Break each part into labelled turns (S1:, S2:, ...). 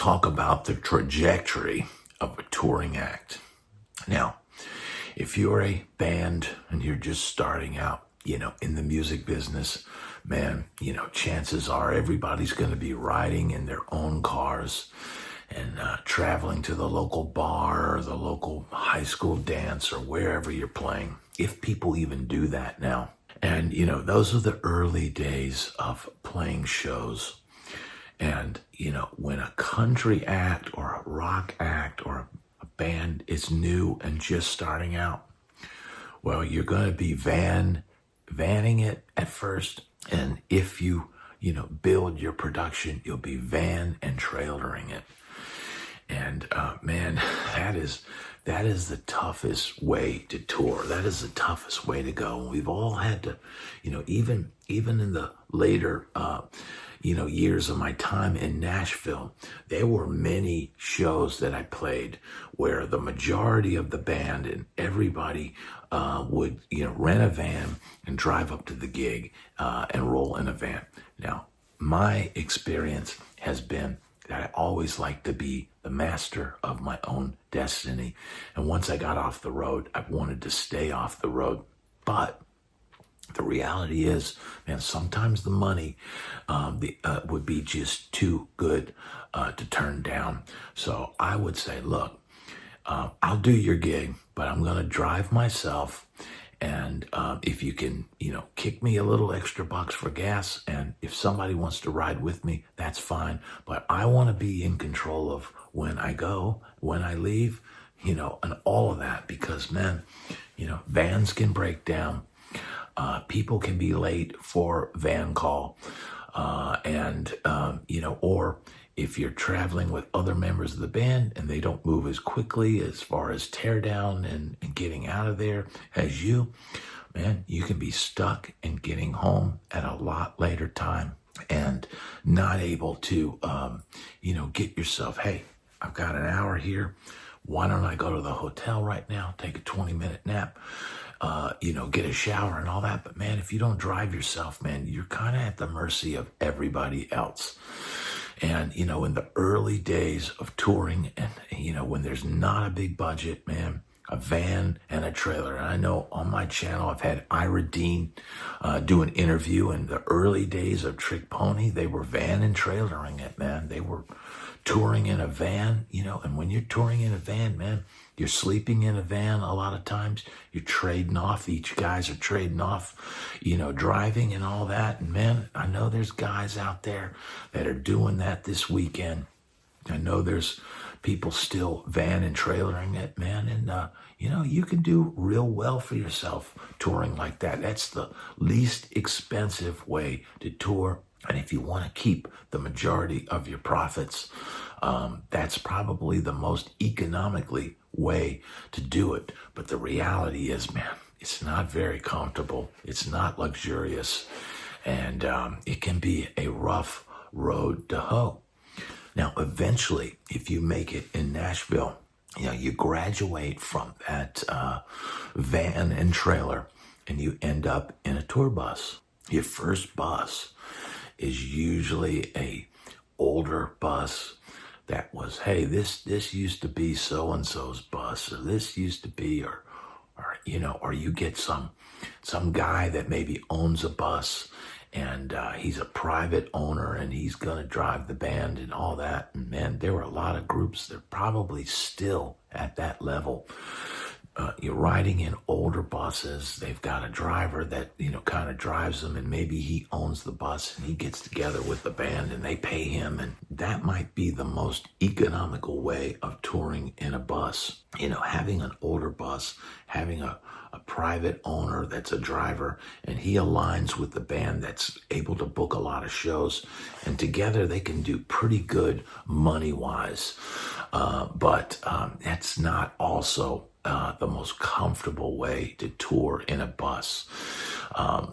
S1: talk about the trajectory of a touring act. Now, if you're a band and you're just starting out, in the music business, man, chances are everybody's going to be riding in their own cars and traveling to the local bar or the local high school dance or wherever you're playing, if people even do that now. And, those are the early days of playing shows. And, when a country act or a rock act or a band is new and just starting out, well, you're going to be vanning it at first. And if you, build your production, you'll be van and trailering it. And man, that is the toughest way to tour. That is the toughest way to go. And we've all had to, even in the later, years of my time in Nashville, there were many shows that I played where the majority of the band and everybody would, rent a van and drive up to the gig and roll in a van. Now, my experience has been that I always like to be the master of my own destiny. And once I got off the road, I wanted to stay off the road. But the reality is, man, sometimes the money would be just too good to turn down. So I would say, look, I'll do your gig, but I'm going to drive myself. And if you can, kick me a little extra bucks for gas, and if somebody wants to ride with me, that's fine. But I want to be in control of when I go, when I leave, and all of that, because, man, vans can break down. People can be late for van call. Or if you're traveling with other members of the band and they don't move as quickly as far as tear down and getting out of there as you, man, you can be stuck and getting home at a lot later time and not able to, get yourself, hey, I've got an hour here. Why don't I go to the hotel right now, take a 20-minute nap, get a shower and all that. But man, if you don't drive yourself, man, you're kind of at the mercy of everybody else. And, in the early days of touring and, when there's not a big budget, man, a van and a trailer. And I know on my channel, I've had Ira Dean do an interview in the early days of Trick Pony. They were van and trailering it, man. They were touring in a van, and when you're touring in a van, man, you're sleeping in a van a lot of times. You're trading off. Each guys are trading off, driving and all that. And man, I know there's guys out there that are doing that this weekend. I know there's people still van and trailering it, man. And, you can do real well for yourself touring like that. That's the least expensive way to tour. And if you want to keep the majority of your profits, that's probably the most economically way to do it. But the reality is, man, it's not very comfortable. It's not luxurious. And it can be a rough road to hoe. Now, eventually, if you make it in Nashville, you graduate from that van and trailer and you end up in a tour bus. Your first bus is usually a older bus that was, hey, this used to be so-and-so's bus, or this used to be, or you get some guy that maybe owns a bus and he's a private owner and he's going to drive the band and all that. And man, there were a lot of groups that are probably still at that level. You're riding in older buses. They've got a driver that, kind of drives them, and maybe he owns the bus and he gets together with the band and they pay him. And that might be the most economical way of touring in a bus. Having an older bus, having a private owner that's a driver, and he aligns with the band that's able to book a lot of shows, and together they can do pretty good money-wise. But that's not also the most comfortable way to tour in a bus.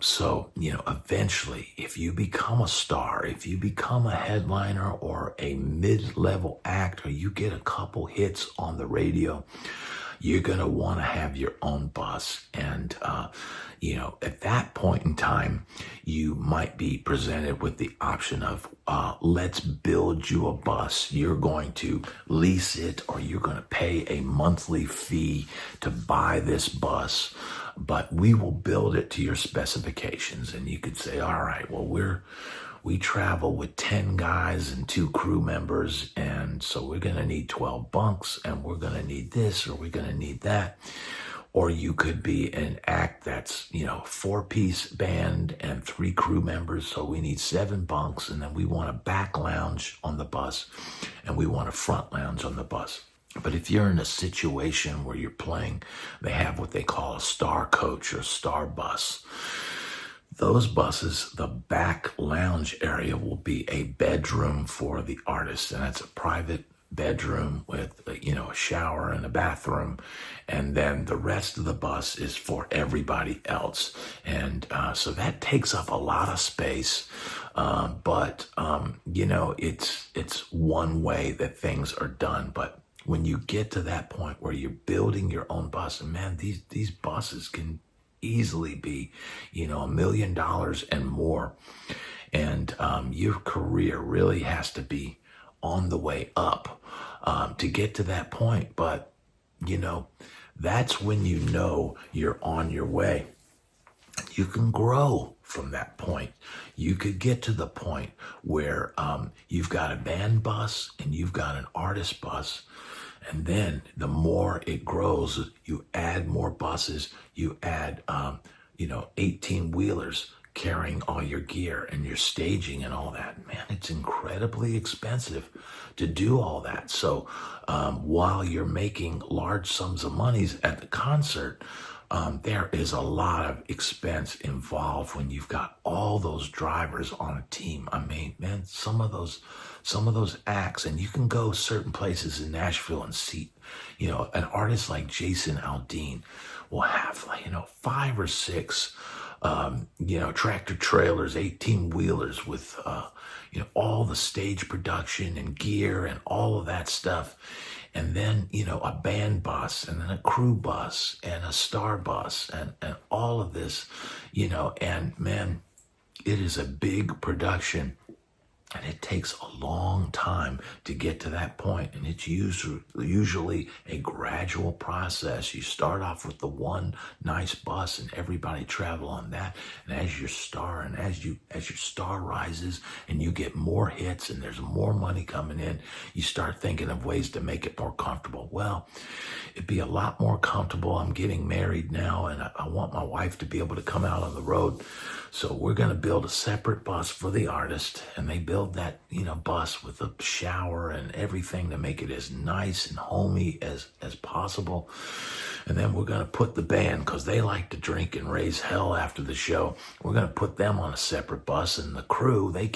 S1: So, eventually, if you become a star, if you become a headliner or a mid-level act, or you get a couple hits on the radio, you're going to want to have your own bus. And, at that point in time, you might be presented with the option of, let's build you a bus. You're going to lease it, or you're going to pay a monthly fee to buy this bus, but we will build it to your specifications. And you could say, all right, well, we travel with 10 guys and 2 crew members, and so we're going to need 12 bunks, and we're going to need this, or we're going to need that. Or you could be an act that's, 4-piece band and 3 crew members, so we need 7 bunks, and then we want a back lounge on the bus, and we want a front lounge on the bus. But if you're in a situation where you're playing, they have what they call a star coach or star bus. Those buses, the back lounge area will be a bedroom for the artist, and that's a private bedroom with a shower and a bathroom, and then the rest of the bus is for everybody else. And so that takes up a lot of space, but it's one way that things are done. But when you get to that point where you're building your own bus, and man, these buses can easily be $1 million and more, and your career really has to be on the way up to get to that point. But that's when you're on your way. You can grow from that point. You could get to the point where you've got a band bus and you've got an artist bus. And then the more it grows, you add more buses, you add 18-wheelers carrying all your gear and your staging and all that. Man, it's incredibly expensive to do all that. So while you're making large sums of monies at the concert, there is a lot of expense involved when you've got all those drivers on a team. I mean, man, some of those acts, and you can go certain places in Nashville and see, an artist like Jason Aldean will have 5 or 6 tractor trailers, 18-wheelers with, all the stage production and gear and all of that stuff. And then, a band bus, and then a crew bus, and a star bus, and all of this, and man, it is a big production. And it takes a long time to get to that point, and it's usually a gradual process. You start off with the one nice bus, and everybody travel on that. And as your star rises, and you get more hits, and there's more money coming in, you start thinking of ways to make it more comfortable. Well, it'd be a lot more comfortable. I'm getting married now, and I want my wife to be able to come out on the road. So we're going to build a separate bus for the artist, and they build that, bus with a shower and everything to make it as nice and homey as possible. And then we're going to put the band, because they like to drink and raise hell after the show. We're going to put them on a separate bus, and the crew, they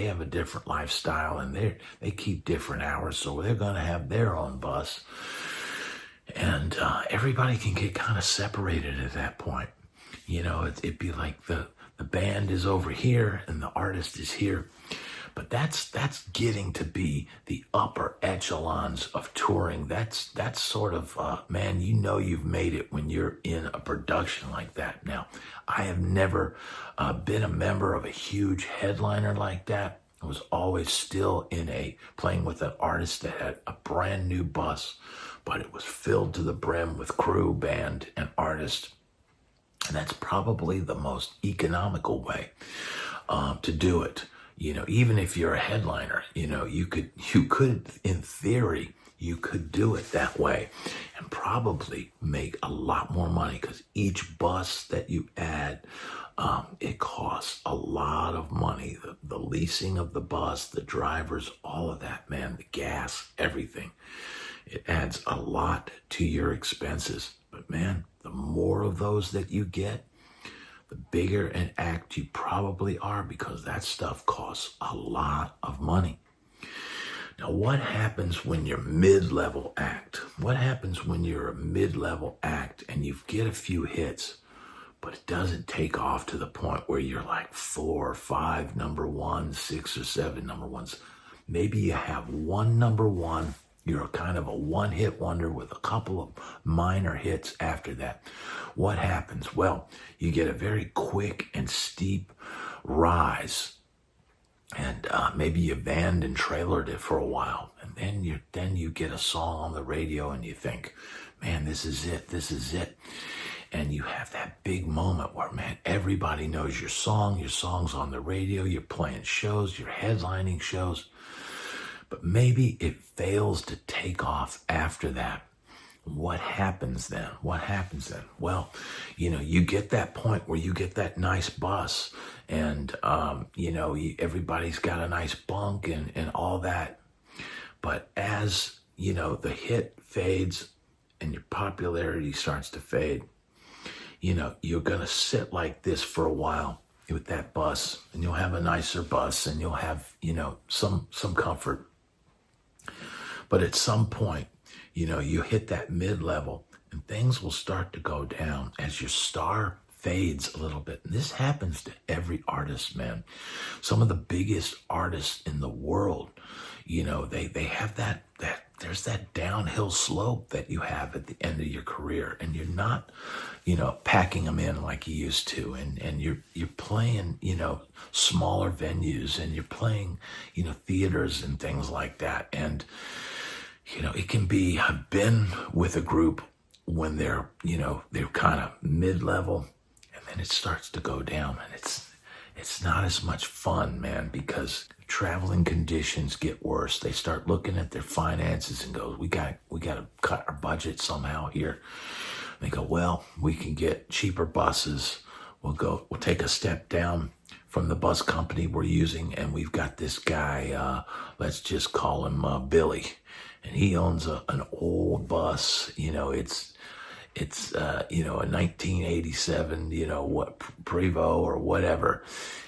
S1: have a different lifestyle, and they keep different hours. So they're going to have their own bus. And everybody can get kind of separated at that point. It'd be like the band is over here and the artist is here. But that's getting to be the upper echelons of touring. That's sort of, man, you've made it when you're in a production like that. Now, I have never been a member of a huge headliner like that. I was always still playing with an artist that had a brand new bus, but it was filled to the brim with crew, band, and artist. And that's probably the most economical way to do it. Even if you're a headliner, you could, in theory, you could do it that way and probably make a lot more money, because each bus that you add, it costs a lot of money. The leasing of the bus, the drivers, all of that, man, the gas, everything. It adds a lot to your expenses. But man, the more of those that you get, the bigger an act you probably are, because that stuff costs a lot of money. Now, what happens when you're mid-level act? What happens when you're a mid-level act and you get a few hits, but it doesn't take off to the point where you're like 4 or 5 number ones, 6 or 7 number ones? Maybe you have one number one You're a kind of a one-hit wonder with a couple of minor hits after that. What happens? Well, you get a very quick and steep rise, and maybe you banned and trailered it for a while, and then you get a song on the radio, and you think, man, this is it. And you have that big moment where, man, everybody knows your song's on the radio, you're playing shows, you're headlining shows, but maybe it fails to take off after that. What happens then? Well, you get that point where you get that nice bus, and, everybody's got a nice bunk and all that. But as, the hit fades and your popularity starts to fade, you're going to sit like this for a while with that bus, and you'll have a nicer bus, and you'll have, some comfort. But at some point, you hit that mid-level, and things will start to go down as your star fades a little bit. And this happens to every artist, man. Some of the biggest artists in the world, they have that there's that downhill slope that you have at the end of your career, and you're not, packing them in like you used to, and you're playing, smaller venues, and you're playing, theaters and things like that. And it can be, I've been with a group when they're kind of mid-level, and then it starts to go down, and it's not as much fun, man, because traveling conditions get worse. They start looking at their finances and go, we got to cut our budget somehow here. They go, well, we can get cheaper buses. We'll take a step down from the bus company we're using, and we've got this guy, let's just call him Billy. And he owns an old bus, it's a 1987, Prevost or whatever.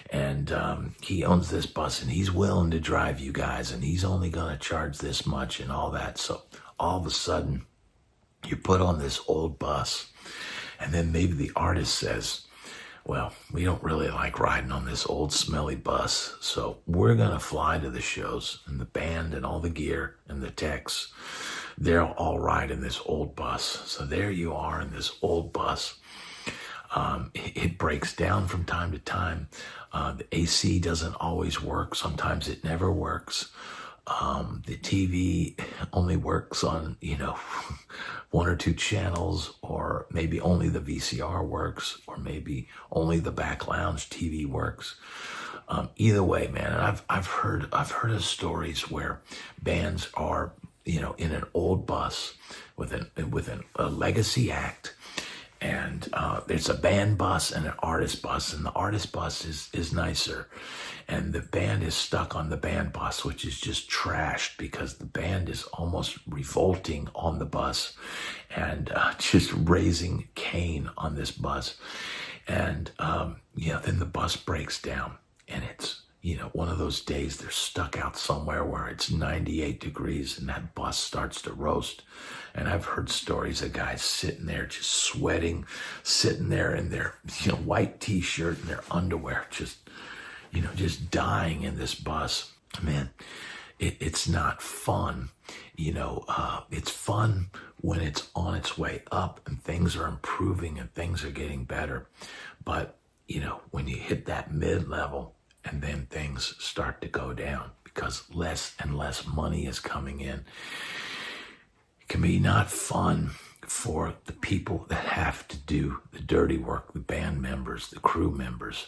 S1: And he owns this bus, and he's willing to drive you guys, and he's only going to charge this much and all that. So all of a sudden, you put on this old bus, and then maybe the artist says, well, we don't really like riding on this old smelly bus, so we're going to fly to the shows, and the band and all the gear and the techs, they'll all ride in this old bus. So there you are in this old bus. It breaks down from time to time. The AC doesn't always work. Sometimes it never works. The TV only works on, one or two channels, or maybe only the VCR works, or maybe only the back lounge TV works. Either way, man, and I've heard of stories where bands are, in an old bus with a legacy act, and there's a band bus and an artist bus, and the artist bus is nicer, and the band is stuck on the band bus, which is just trashed because the band is almost revolting on the bus and just raising Cain on this bus. And then the bus breaks down, and it's one of those days they're stuck out somewhere where it's 98 degrees, and that bus starts to roast. And I've heard stories of guys sitting there just sweating, sitting there in their white t-shirt and their underwear, just dying in this bus. Man, it's not fun. It's fun when it's on its way up and things are improving and things are getting better. But, when you hit that mid-level and then things start to go down because less and less money is coming in, it can be not fun for the people that have to do the dirty work, the band members, the crew members.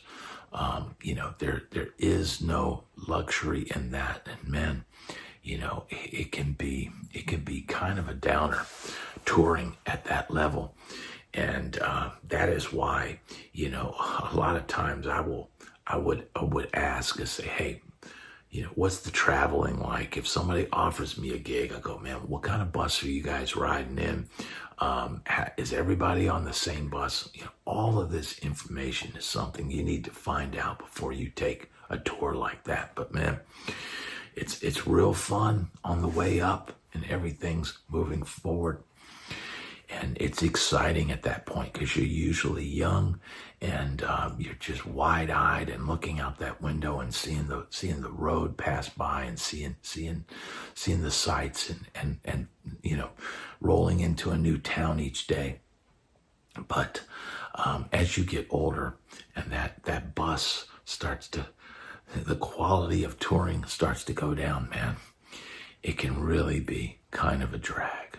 S1: There is no luxury in that. And man, it can be kind of a downer touring at that level. And that is why, a lot of times I would ask and say, hey, what's the traveling like? If somebody offers me a gig, I go, man, what kind of bus are you guys riding in? Is everybody on the same bus? All of this information is something you need to find out before you take a tour like that. But man, it's real fun on the way up, and everything's moving forward. And it's exciting at that point because you're usually young, and you're just wide-eyed and looking out that window and seeing the road pass by, and seeing the sights, and rolling into a new town each day. But as you get older, and that bus starts to, the quality of touring starts to go down, man, it can really be kind of a drag.